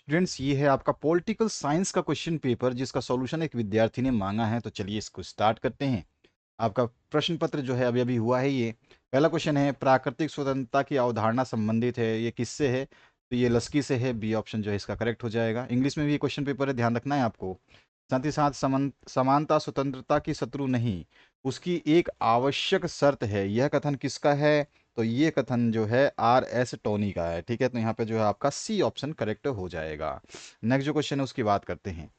Students, ये है आपका पॉलिटिकल साइंस का क्वेश्चन पेपर जिसका सॉल्यूशन एक विद्यार्थी ने मांगा है। तो चलिए इसको स्टार्ट करते हैं। आपका प्रश्न पत्र जो है अभी अभी हुआ है। ये पहला क्वेश्चन है, प्राकृतिक स्वतंत्रता की अवधारणा संबंधित है, ये किससे है? तो ये लस्की से है। बी ऑप्शन जो है इसका करेक्ट हो जाएगा। इंग्लिश में भी ये क्वेश्चन पेपर है, ध्यान रखना है आपको। साथ ही साथ समानता स्वतंत्रता की शत्रु नहीं, उसकी एक आवश्यक शर्त है, यह कथन किसका है? तो ये कथन जो है आर एस टोनी का है। ठीक है, तो यहाँ पे जो है आपका सी ऑप्शन करेक्ट हो जाएगा। नेक्स्ट जो क्वेश्चन है उसकी बात करते हैं।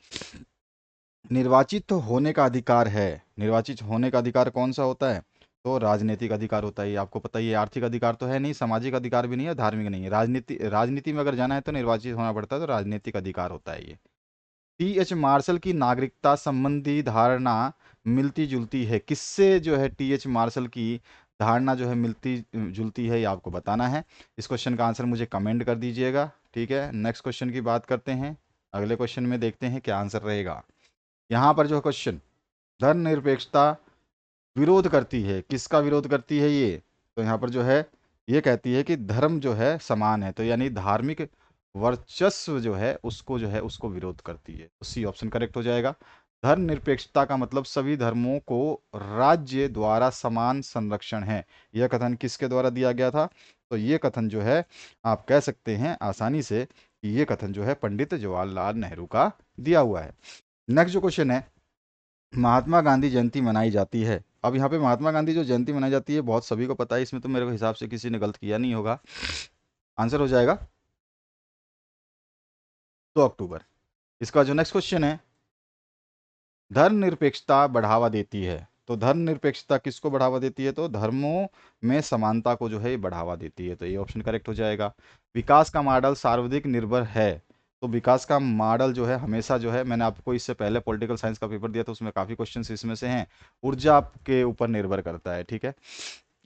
निर्वाचित होने का अधिकार है, निर्वाचित होने का अधिकार कौन सा होता है? तो राजनीतिक अधिकार होता है। ये आपको पता ही है। आर्थिक अधिकार तो है नहीं, सामाजिक अधिकार भी नहीं है, धार्मिक नहीं है। राजनीति में अगर जाना है तो निर्वाचित होना पड़ता है, तो राजनीतिक अधिकार होता है ये। टी एच मार्शल की नागरिकता संबंधी धारणा मिलती जुलती है किससे? जो है टी एच मार्शल की धारणा जो है मिलती जुलती है, ये आपको बताना है। इस क्वेश्चन का आंसर मुझे कमेंट कर दीजिएगा। ठीक है, नेक्स्ट क्वेश्चन की बात करते हैं। अगले क्वेश्चन में देखते हैं क्या आंसर रहेगा। यहाँ पर जो क्वेश्चन, धर्मनिरपेक्षता विरोध करती है, किसका विरोध करती है ये? तो यहाँ पर जो है ये कहती है कि धर्म जो है समान है, तो यानी धार्मिक वर्चस्व जो है उसको विरोध करती है। तो सी ऑप्शन करेक्ट हो जाएगा। धर्मनिरपेक्षता का मतलब सभी धर्मों को राज्य द्वारा समान संरक्षण है। यह कथन किसके द्वारा दिया गया था? तो ये कथन जो है आप कह सकते हैं आसानी से कि ये कथन जो है पंडित जवाहरलाल नेहरू का दिया हुआ है। नेक्स्ट जो क्वेश्चन है, महात्मा गांधी जयंती मनाई जाती है। अब यहाँ पे महात्मा गांधी जो जयंती मनाई जाती है बहुत सभी को पता है, इसमें तो मेरे को हिसाब से किसी ने गलत किया नहीं होगा। आंसर हो जाएगा 2 अक्टूबर। इसका जो नेक्स्ट क्वेश्चन है, धर्मनिरपेक्षता बढ़ावा देती है। तो धर्मनिरपेक्षता किसको बढ़ावा देती है? तो धर्मों में समानता को जो है ये बढ़ावा देती है। तो ये ऑप्शन करेक्ट हो जाएगा। विकास का मॉडल सर्वाधिक निर्भर है। तो विकास का मॉडल जो है हमेशा जो है, मैंने आपको इससे पहले पॉलिटिकल साइंस का पेपर दिया था, उसमें काफ़ी क्वेश्चन इसमें से हैं, ऊर्जा के ऊपर निर्भर करता है। ठीक है,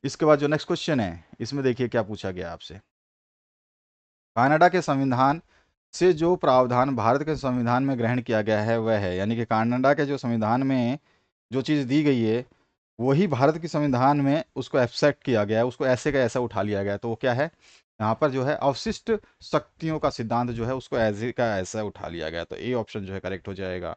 इसके बाद जो नेक्स्ट क्वेश्चन है इसमें देखिए क्या पूछा गया आपसे। कनाडा के संविधान से जो प्रावधान भारत के संविधान में ग्रहण किया गया है वह है, यानी कि कनाडा के जो संविधान में जो चीज़ दी गई है वही भारत के संविधान में उसको एक्सेप्ट किया गया है, उसको ऐसे का ऐसा उठा लिया गया है। तो वो क्या है? यहाँ पर जो है अवशिष्ट शक्तियों का सिद्धांत जो है उसको ऐसे का ऐसा उठा लिया गया। तो ए ऑप्शन जो है करेक्ट हो जाएगा।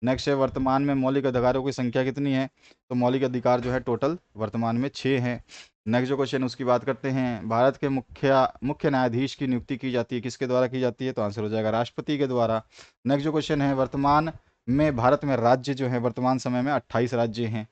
नेक्स्ट है, वर्तमान में मौलिक अधिकारों की संख्या कितनी है? तो मौलिक अधिकार जो है टोटल वर्तमान में 6 हैं। नेक्स्ट जो क्वेश्चन उसकी बात करते हैं, भारत के मुख्य न्यायाधीश की नियुक्ति की जाती है, किसके द्वारा की जाती है? तो आंसर हो जाएगा राष्ट्रपति के द्वारा। नेक्स्ट जो क्वेश्चन है, वर्तमान में भारत में राज्य जो है वर्तमान समय में 28 राज्य हैं।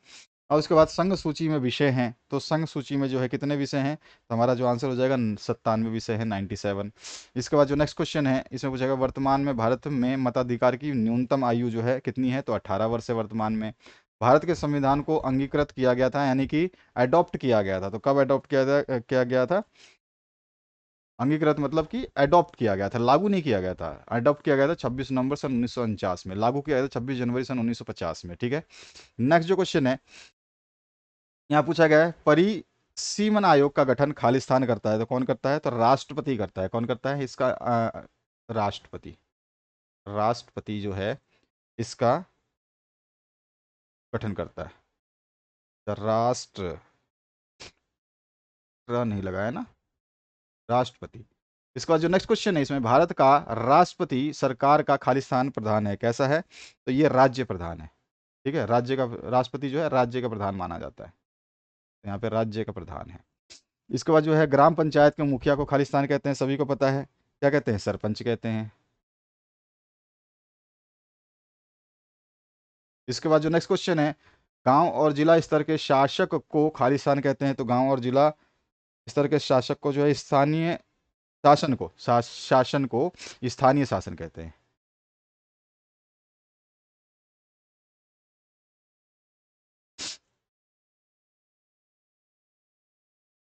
और उसके बाद संघ सूची में विषय हैं, तो संघ सूची में जो है कितने विषय हैं? तो हमारा जो आंसर हो जाएगा 97 विषय है, 97। इसके बाद जो नेक्स्ट क्वेश्चन है इसमें पूछेगा, वर्तमान में भारत में मताधिकार की न्यूनतम आयु जो है कितनी है? तो 18 वर्ष है वर्तमान में। भारत के संविधान को अंगीकृत किया गया था, यानी कि अडॉप्ट किया गया था। तो कब अडॉप्ट किया गया था? अंगीकृत मतलब कि अडॉप्ट किया गया था, लागू नहीं किया गया था। अडॉप्ट किया गया था 26 नवंबर सन 1949 में, लागू किया गया था 26 जनवरी सन 1950 में। ठीक है, नेक्स्ट जो क्वेश्चन है यहाँ पूछा गया है, परिसीमन आयोग का गठन खालिस्तान करता है, तो कौन करता है? तो राष्ट्रपति करता है। कौन करता है इसका? राष्ट्रपति। राष्ट्रपति जो है इसका गठन करता है। तो राष्ट्र नहीं लगाया ना, राष्ट्रपति। इसका जो नेक्स्ट क्वेश्चन है इसमें, भारत का राष्ट्रपति सरकार का खालिस्तान प्रधान है, कैसा है? तो ये राज्य प्रधान है। ठीक है, राज्य का राष्ट्रपति जो है राज्य का प्रधान माना जाता है। तो यहाँ पे राज्य का प्रधान है। इसके बाद जो है, ग्राम पंचायत के मुखिया को खालिस्तान कहते हैं, सभी को पता है। क्या कहते हैं? सरपंच कहते हैं। इसके बाद जो नेक्स्ट क्वेश्चन है, गांव और जिला स्तर के शासक को खालिस्तान कहते हैं, तो गांव और जिला स्तर के शासक को जो है स्थानीय शासन को स्थानीय शासन कहते हैं।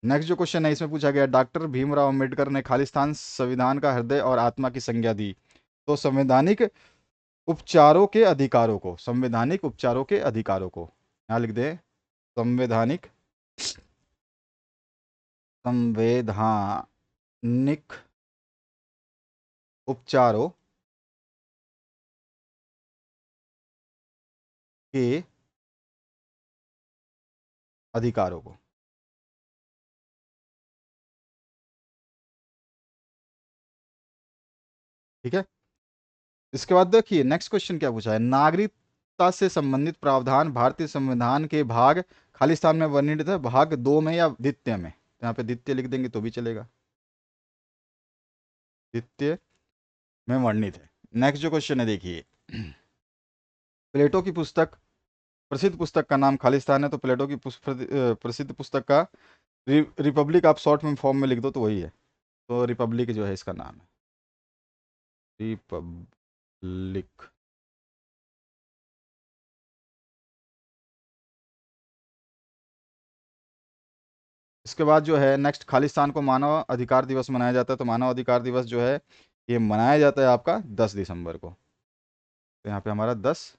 नेक्स्ट जो क्वेश्चन है इसमें पूछा गया, डॉक्टर भीमराव अंबेडकर ने खालिस्तान संविधान का हृदय और आत्मा की संज्ञा दी। तो संवैधानिक उपचारों के अधिकारों को यहाँ लिख दे, संवैधानिक संवैधानिक उपचारों के अधिकारों को। ठीक है। इसके बाद देखिए नेक्स्ट क्वेश्चन क्या पूछा है, नागरिकता से संबंधित प्रावधान भारतीय संविधान के भाग खालिस्तान में वर्णित है, भाग 2 में या द्वितीय में? तो यहाँ पे द्वितीय लिख देंगे तो भी चलेगा, द्वितीय में वर्णित है। नेक्स्ट जो क्वेश्चन है देखिए, प्लेटो की पुस्तक, प्रसिद्ध पुस्तक का नाम खालिस्तान है, तो प्लेटो की प्रसिद्ध पुस्तक का रिपब्लिक आप शॉर्ट में फॉर्म में लिख दो तो वही है, तो रिपब्लिक जो है इसका नाम है, रिपब्लिक। इसके बाद जो है नेक्स्ट, खालिस्तान को मानव अधिकार दिवस मनाया जाता है, तो मानव अधिकार दिवस जो है ये मनाया जाता है आपका 10 दिसंबर को, तो यहाँ पे हमारा 10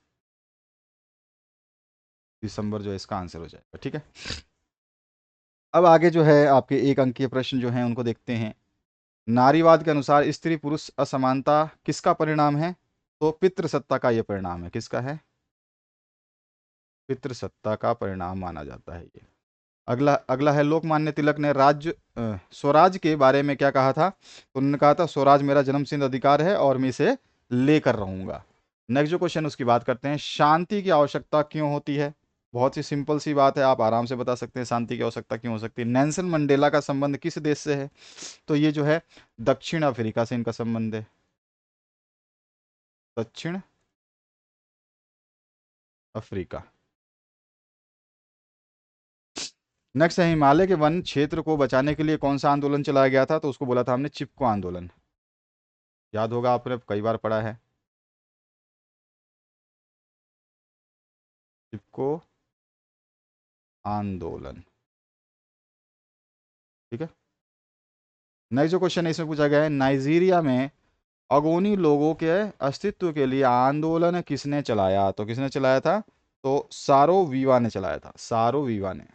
दिसंबर जो है इसका आंसर हो जाएगा। ठीक है, अब आगे जो है आपके एक अंकीय प्रश्न जो हैं उनको देखते हैं। नारीवाद के अनुसार स्त्री पुरुष असमानता किसका परिणाम है? तो पितृसत्ता का ये परिणाम है। किसका है? पितृसत्ता का परिणाम माना जाता है ये। अगला अगला है, लोकमान्य तिलक ने स्वराज के बारे में क्या कहा था? तो उन्होंने कहा था, स्वराज मेरा जन्मसिद्ध अधिकार है और मैं इसे लेकर रहूंगा। नेक्स्ट जो क्वेश्चन उसकी बात करते हैं, शांति की आवश्यकता क्यों होती है? बहुत ही सिंपल सी बात है, आप आराम से बता सकते हैं शांति की आवश्यकता क्यों हो सकती है। नेल्सन मंडेला का संबंध किस देश से है? तो ये जो है दक्षिण अफ्रीका से इनका संबंध है, दक्षिण अफ्रीका। नेक्स्ट है, हिमालय के वन क्षेत्र को बचाने के लिए कौन सा आंदोलन चलाया गया था? तो उसको बोला था हमने चिपको आंदोलन, याद होगा आपने कई बार पढ़ा है, चिपको आंदोलन। ठीक है, नेक्स्ट जो क्वेश्चन है इसमें पूछा गया है, नाइजीरिया में अगोनी लोगों के अस्तित्व के लिए आंदोलन किसने चलाया? तो किसने चलाया था? तो सारो वीवा ने चलाया था, सारो वीवा ने।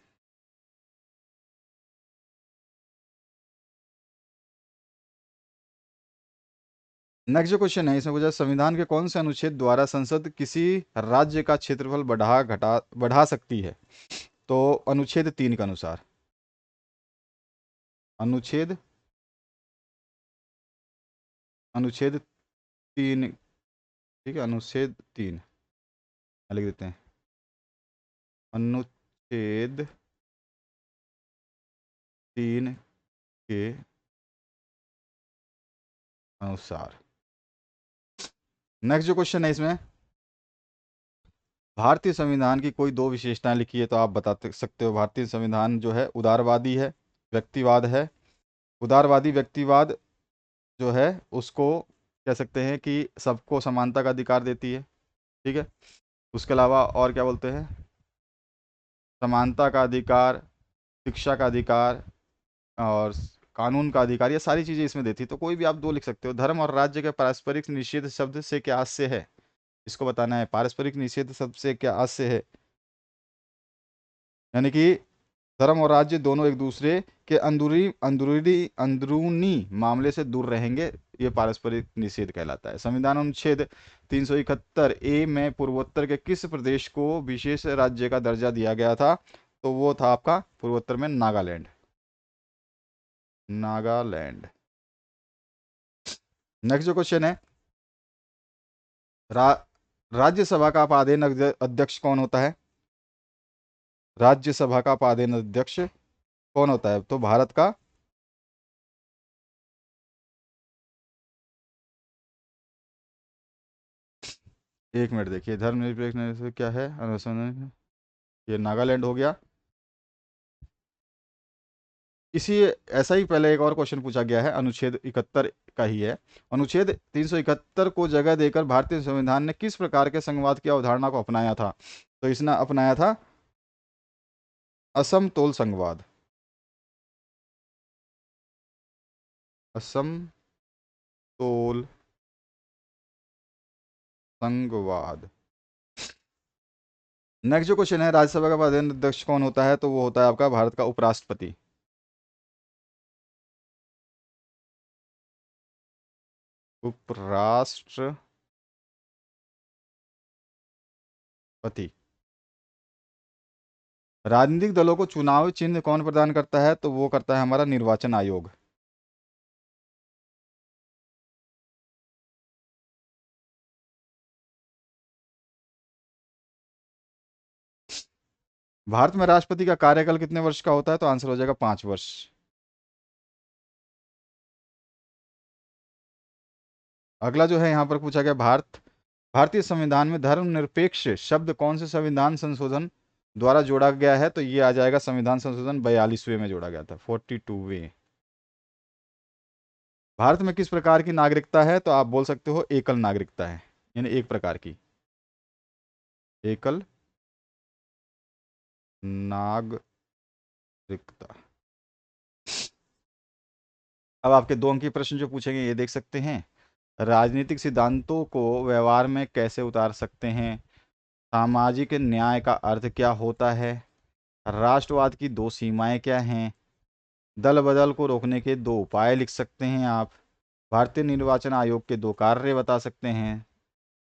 नेक्स्ट जो क्वेश्चन है इसमें पूछा, संविधान के कौन से अनुच्छेद द्वारा संसद किसी राज्य का क्षेत्रफल बढ़ा सकती है? तो अनुच्छेद 3 के अनुसार, अनुच्छेद अनुच्छेद 3। ठीक है, अनुच्छेद 3 लिख देते हैं, अनुच्छेद 3 के अनुसार। नेक्स्ट जो क्वेश्चन है इसमें, भारतीय संविधान की कोई दो विशेषताएं लिखी है, तो आप बता सकते हो। भारतीय संविधान जो है उदारवादी है, व्यक्तिवाद है। उदारवादी व्यक्तिवाद जो है उसको कह सकते हैं कि सबको समानता का अधिकार देती है। ठीक है, उसके अलावा और क्या बोलते हैं, समानता का अधिकार, शिक्षा का अधिकार और कानून का अधिकार, ये सारी चीज़ें इसमें देती है। तो कोई भी आप दो लिख सकते हो। धर्म और राज्य के पारस्परिक निषेध शब्द से क्या आशय है? इसको बताना है, पारस्परिक निषेध शब्द से क्या आशय है, यानी कि धर्म और राज्य दोनों एक दूसरे के अंदरूनी मामले से दूर रहेंगे, ये पारस्परिक निषेध कहलाता है। संविधान अनुच्छेद 371 ए में पूर्वोत्तर के किस प्रदेश को विशेष राज्य का दर्जा दिया गया था? तो वो था आपका पूर्वोत्तर में नागालैंड, नागालैंड। नेक्स्ट जो क्वेश्चन है, रा, राज्यसभा का पदेन अध्यक्ष कौन होता है? राज्यसभा का पदेन अध्यक्ष कौन होता है? तो भारत का, 1 मिनट देखिए, धर्मनिरपेक्ष से क्या है अनुसंधान, ये नागालैंड हो गया। इसी ऐसा ही पहले एक और क्वेश्चन पूछा गया है, अनुच्छेद 71 का ही है। अनुच्छेद 371 को जगह देकर भारतीय संविधान ने किस प्रकार के संघवाद की अवधारणा को अपनाया था? तो इसने अपनाया था असमतोल संघवाद, असमतोल संघवाद। नेक्स्ट जो क्वेश्चन है, राज्यसभा का प्रधान अध्यक्ष कौन होता है? तो वो होता है आपका भारत का उपराष्ट्रपति, उपराष्ट्रपति। राजनीतिक दलों को चुनाव चिन्ह कौन प्रदान करता है? तो वो करता है हमारा निर्वाचन आयोग। भारत में राष्ट्रपति का कार्यकाल कितने वर्ष का होता है? तो आंसर हो जाएगा 5 वर्ष। अगला जो है यहाँ पर पूछा गया, भारतीय संविधान में धर्मनिरपेक्ष शब्द कौन से संविधान संशोधन द्वारा जोड़ा गया है? तो ये आ जाएगा संविधान संशोधन 42वें में जोड़ा गया था, 42वें। भारत में किस प्रकार की नागरिकता है? तो आप बोल सकते हो एकल नागरिकता है, यानी एक प्रकार की एकल नागरिकता। अब आपके 2 अंक के प्रश्न जो पूछेंगे ये देख सकते हैं। राजनीतिक सिद्धांतों को व्यवहार में कैसे उतार सकते हैं? सामाजिक न्याय का अर्थ क्या होता है? राष्ट्रवाद की 2 सीमाएं क्या हैं? दल बदल को रोकने के 2 उपाय लिख सकते हैं आप। भारतीय निर्वाचन आयोग के 2 कार्य बता सकते हैं।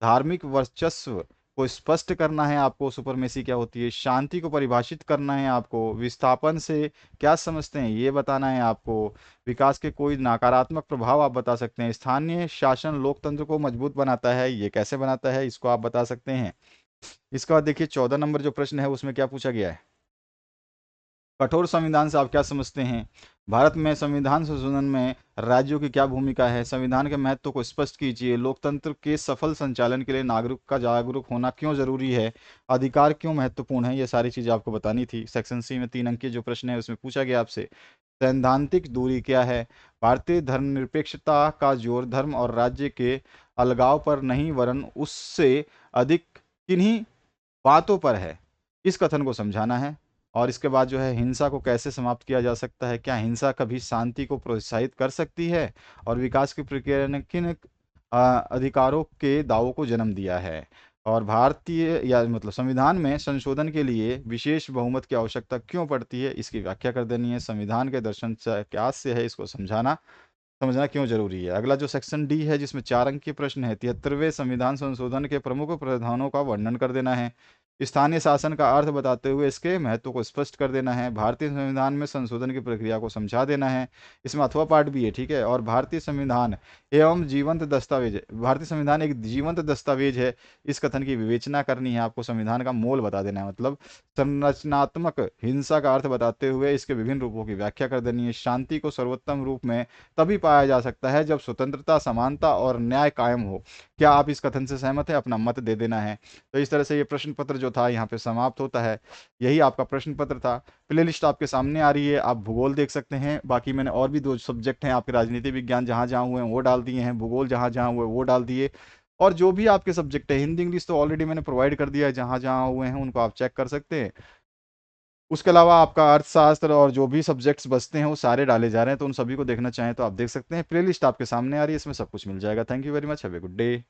धार्मिक वर्चस्व को स्पष्ट करना है आपको, सुपरमेसी क्या होती है। शांति को परिभाषित करना है आपको। विस्थापन से क्या समझते हैं ये बताना है आपको। विकास के कोई नकारात्मक प्रभाव आप बता सकते हैं। स्थानीय शासन लोकतंत्र को मजबूत बनाता है, ये कैसे बनाता है इसको आप बता सकते हैं। इसके बाद देखिए 14 नंबर जो प्रश्न है उसमें क्या पूछा गया है, कठोर संविधान से आप क्या समझते हैं? भारत में संविधान संशोधन में राज्यों की क्या भूमिका है? संविधान के महत्व को स्पष्ट कीजिए। लोकतंत्र के सफल संचालन के लिए नागरिक का जागरूक होना क्यों जरूरी है? अधिकार क्यों महत्वपूर्ण है? ये सारी चीजें आपको बतानी थी। सेक्शन सी में 3 अंकीय जो प्रश्न है उसमें पूछा गया आपसे। सैद्धांतिक दूरी क्या है? भारतीय धर्मनिरपेक्षता का जोर धर्म और राज्य के अलगाव पर नहीं वरन उससे अधिक किन्हीं बातों पर है, इस कथन को समझाना है। और इसके बाद जो है, हिंसा को कैसे समाप्त किया जा सकता है? क्या हिंसा कभी शांति को प्रोत्साहित कर सकती है? और विकास की प्रक्रिया ने किन अधिकारों के दावों को जन्म दिया है? और भारतीय या मतलब संविधान में संशोधन के लिए विशेष बहुमत की आवश्यकता क्यों पड़ती है? इसकी व्याख्या कर देनी है। संविधान के दर्शन क्या से है इसको समझना क्यों जरूरी है। अगला जो सेक्शन डी है जिसमें 4 अंक के प्रश्न है, 73वें संविधान संशोधन के प्रमुख प्रावधानों का वर्णन कर देना है। स्थानीय शासन का अर्थ बताते हुए इसके महत्व को स्पष्ट कर देना है। भारतीय संविधान में संशोधन की प्रक्रिया को समझा देना है। इसमें अथवा पाठ भी है, ठीक है। और भारतीय संविधान एवं जीवंत दस्तावेज, भारतीय संविधान एक जीवंत दस्तावेज है, इस कथन की विवेचना करनी है आपको। संविधान का मोल बता देना है, मतलब संरचनात्मक हिंसा का अर्थ बताते हुए इसके विभिन्न रूपों की व्याख्या कर देनी है। शांति को सर्वोत्तम रूप में तभी पाया जा सकता है जब स्वतंत्रता, समानता और न्याय कायम हो। क्या आप इस कथन से सहमत हैं? अपना मत दे देना है। तो इस तरह से ये प्रश्न पत्र जो था यहाँ पे समाप्त होता है। यही आपका प्रश्न पत्र था। प्लेलिस्ट आपके सामने आ रही है, आप भूगोल देख सकते हैं। बाकी मैंने और भी 2 सब्जेक्ट हैं आपके, राजनीति विज्ञान जहाँ जहाँ हुए हैं वो डाल दिए हैं, भूगोल जहाँ जहाँ हुए वो डाल दिए। और जो भी आपके सब्जेक्ट है, हिंदी इंग्लिश तो ऑलरेडी मैंने प्रोवाइड कर दिया है, जहाँ जहाँ हुए हैं उनको आप चेक कर सकते हैं। उसके अलावा आपका अर्थशास्त्र और जो भी सब्जेक्ट्स बचते हैं वो सारे डाले जा रहे हैं, तो उन सभी को देखना चाहें तो आप देख सकते हैं। प्लेलिस्ट आपके सामने आ रही है, इसमें सब कुछ मिल जाएगा। Thank you very much, have a good day.